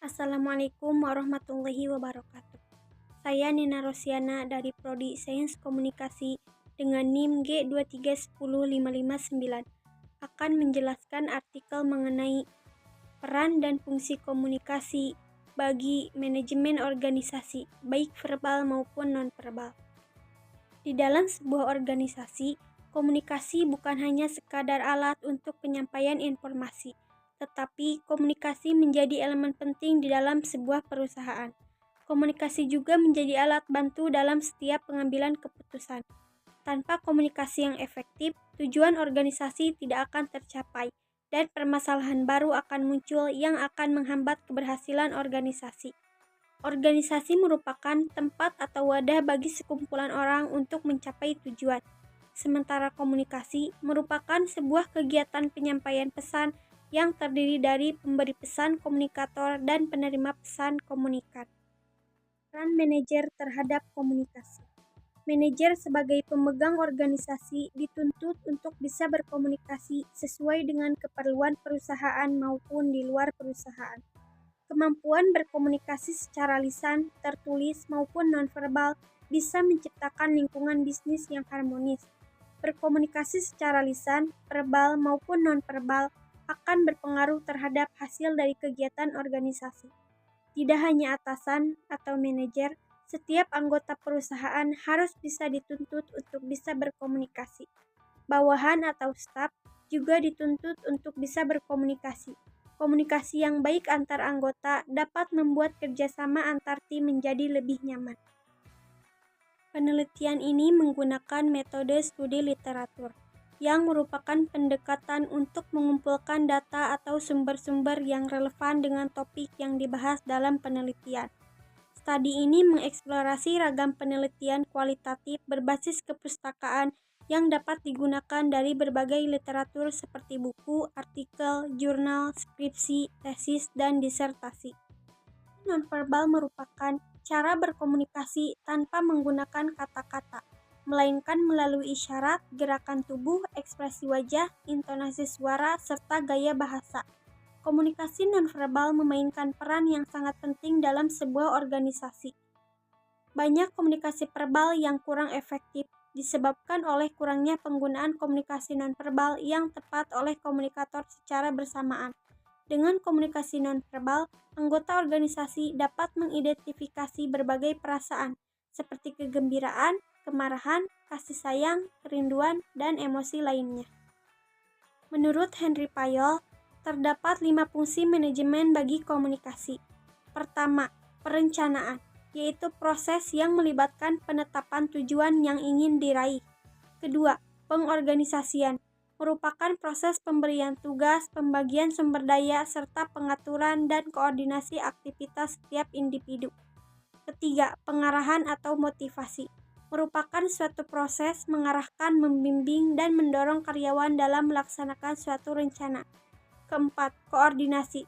Assalamualaikum warahmatullahi wabarakatuh. Saya Nina Rosiana dari Prodi Sains Komunikasi dengan NIM G2310559 akan menjelaskan artikel mengenai peran dan fungsi komunikasi bagi manajemen organisasi, baik verbal maupun non-verbal. Di dalam sebuah organisasi, komunikasi bukan hanya sekadar alat untuk penyampaian informasi, tetapi komunikasi menjadi elemen penting di dalam sebuah perusahaan. Komunikasi juga menjadi alat bantu dalam setiap pengambilan keputusan. Tanpa komunikasi yang efektif, tujuan organisasi tidak akan tercapai, dan permasalahan baru akan muncul yang akan menghambat keberhasilan organisasi. Organisasi merupakan tempat atau wadah bagi sekumpulan orang untuk mencapai tujuan. Sementara komunikasi merupakan sebuah kegiatan penyampaian pesan yang terdiri dari pemberi pesan komunikator dan penerima pesan komunikat. Peran manajer terhadap komunikasi. Manajer sebagai pemegang organisasi dituntut untuk bisa berkomunikasi sesuai dengan keperluan perusahaan maupun di luar perusahaan. Kemampuan berkomunikasi secara lisan, tertulis, maupun nonverbal bisa menciptakan lingkungan bisnis yang harmonis. Berkomunikasi secara lisan, verbal, maupun nonverbal akan berpengaruh terhadap hasil dari kegiatan organisasi. Tidak hanya atasan atau manajer, setiap anggota perusahaan harus bisa dituntut untuk bisa berkomunikasi. Bawahan atau staf juga dituntut untuk bisa berkomunikasi. Komunikasi yang baik antar anggota dapat membuat kerjasama antar tim menjadi lebih nyaman. Penelitian ini menggunakan metode studi literatur, yang merupakan pendekatan untuk mengumpulkan data atau sumber-sumber yang relevan dengan topik yang dibahas dalam penelitian. Studi ini mengeksplorasi ragam penelitian kualitatif berbasis kepustakaan yang dapat digunakan dari berbagai literatur seperti buku, artikel, jurnal, skripsi, tesis, dan disertasi. Nonverbal merupakan cara berkomunikasi tanpa menggunakan kata-kata, melainkan melalui isyarat, gerakan tubuh, ekspresi wajah, intonasi suara, serta gaya bahasa. Komunikasi nonverbal memainkan peran yang sangat penting dalam sebuah organisasi. Banyak komunikasi verbal yang kurang efektif disebabkan oleh kurangnya penggunaan komunikasi nonverbal yang tepat oleh komunikator secara bersamaan. Dengan komunikasi nonverbal, anggota organisasi dapat mengidentifikasi berbagai perasaan, seperti kegembiraan, kemarahan, kasih sayang, kerinduan, dan emosi lainnya. Menurut Henry Fayol, terdapat 5 fungsi manajemen bagi komunikasi. Pertama, perencanaan, yaitu proses yang melibatkan penetapan tujuan yang ingin diraih. Kedua, pengorganisasian, merupakan proses pemberian tugas, pembagian sumber daya, serta pengaturan dan koordinasi aktivitas setiap individu. Ketiga, pengarahan atau motivasi, merupakan suatu proses mengarahkan, membimbing, dan mendorong karyawan dalam melaksanakan suatu rencana. Keempat, koordinasi,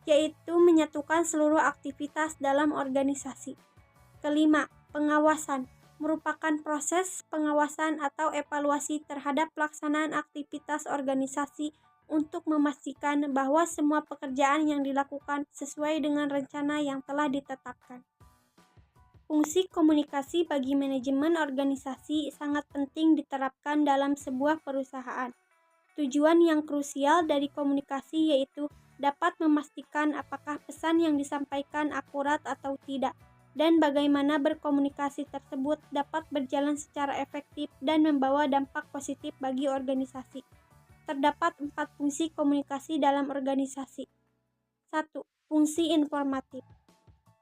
yaitu menyatukan seluruh aktivitas dalam organisasi. Kelima, pengawasan, merupakan proses pengawasan atau evaluasi terhadap pelaksanaan aktivitas organisasi untuk memastikan bahwa semua pekerjaan yang dilakukan sesuai dengan rencana yang telah ditetapkan. Fungsi komunikasi bagi manajemen organisasi sangat penting diterapkan dalam sebuah perusahaan. Tujuan yang krusial dari komunikasi yaitu dapat memastikan apakah pesan yang disampaikan akurat atau tidak, dan bagaimana berkomunikasi tersebut dapat berjalan secara efektif dan membawa dampak positif bagi organisasi. Terdapat 4 fungsi komunikasi dalam organisasi. 1. Fungsi informatif.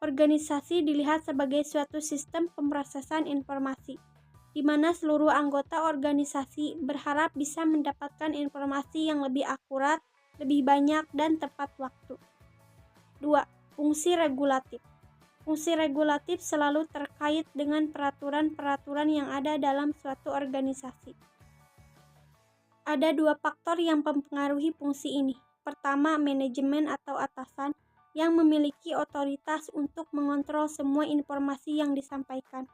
Organisasi dilihat sebagai suatu sistem pemrosesan informasi, di mana seluruh anggota organisasi berharap bisa mendapatkan informasi yang lebih akurat, lebih banyak, dan tepat waktu. 2. Fungsi regulatif. Fungsi regulatif selalu terkait dengan peraturan-peraturan yang ada dalam suatu organisasi. Ada 2 faktor yang mempengaruhi fungsi ini. Pertama, manajemen atau atasan yang memiliki otoritas untuk mengontrol semua informasi yang disampaikan.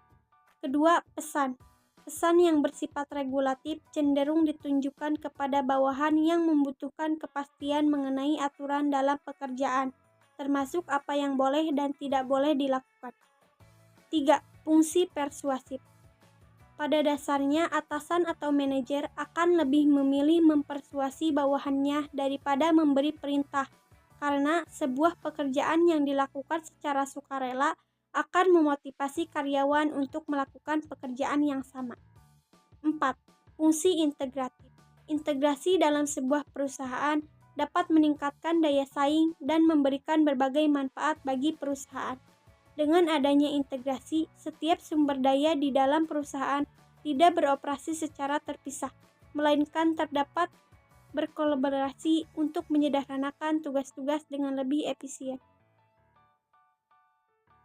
Kedua, pesan. Pesan yang bersifat regulatif cenderung ditunjukkan kepada bawahan yang membutuhkan kepastian mengenai aturan dalam pekerjaan. termasuk apa yang boleh dan tidak boleh dilakukan. 3. Fungsi persuasif. Pada dasarnya, atasan atau manajer akan lebih memilih mempersuasi bawahannya daripada memberi perintah, karena sebuah pekerjaan yang dilakukan secara sukarela akan memotivasi karyawan untuk melakukan pekerjaan yang sama. 4. Fungsi integratif. Integrasi dalam sebuah perusahaan dapat meningkatkan daya saing dan memberikan berbagai manfaat bagi perusahaan. Dengan adanya integrasi, setiap sumber daya di dalam perusahaan tidak beroperasi secara terpisah, melainkan terdapat berkolaborasi untuk menyederhanakan tugas-tugas dengan lebih efisien.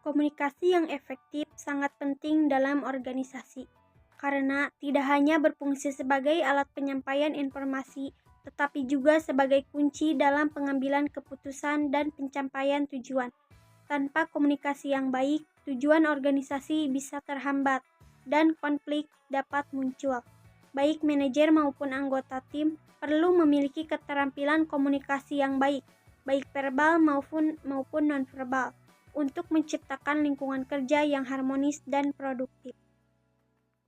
Komunikasi yang efektif sangat penting dalam organisasi, karena tidak hanya berfungsi sebagai alat penyampaian informasi, tetapi juga sebagai kunci dalam pengambilan keputusan dan pencapaian tujuan. Tanpa komunikasi yang baik, tujuan organisasi bisa terhambat dan konflik dapat muncul. Baik manajer maupun anggota tim perlu memiliki keterampilan komunikasi yang baik verbal maupun nonverbal, untuk menciptakan lingkungan kerja yang harmonis dan produktif.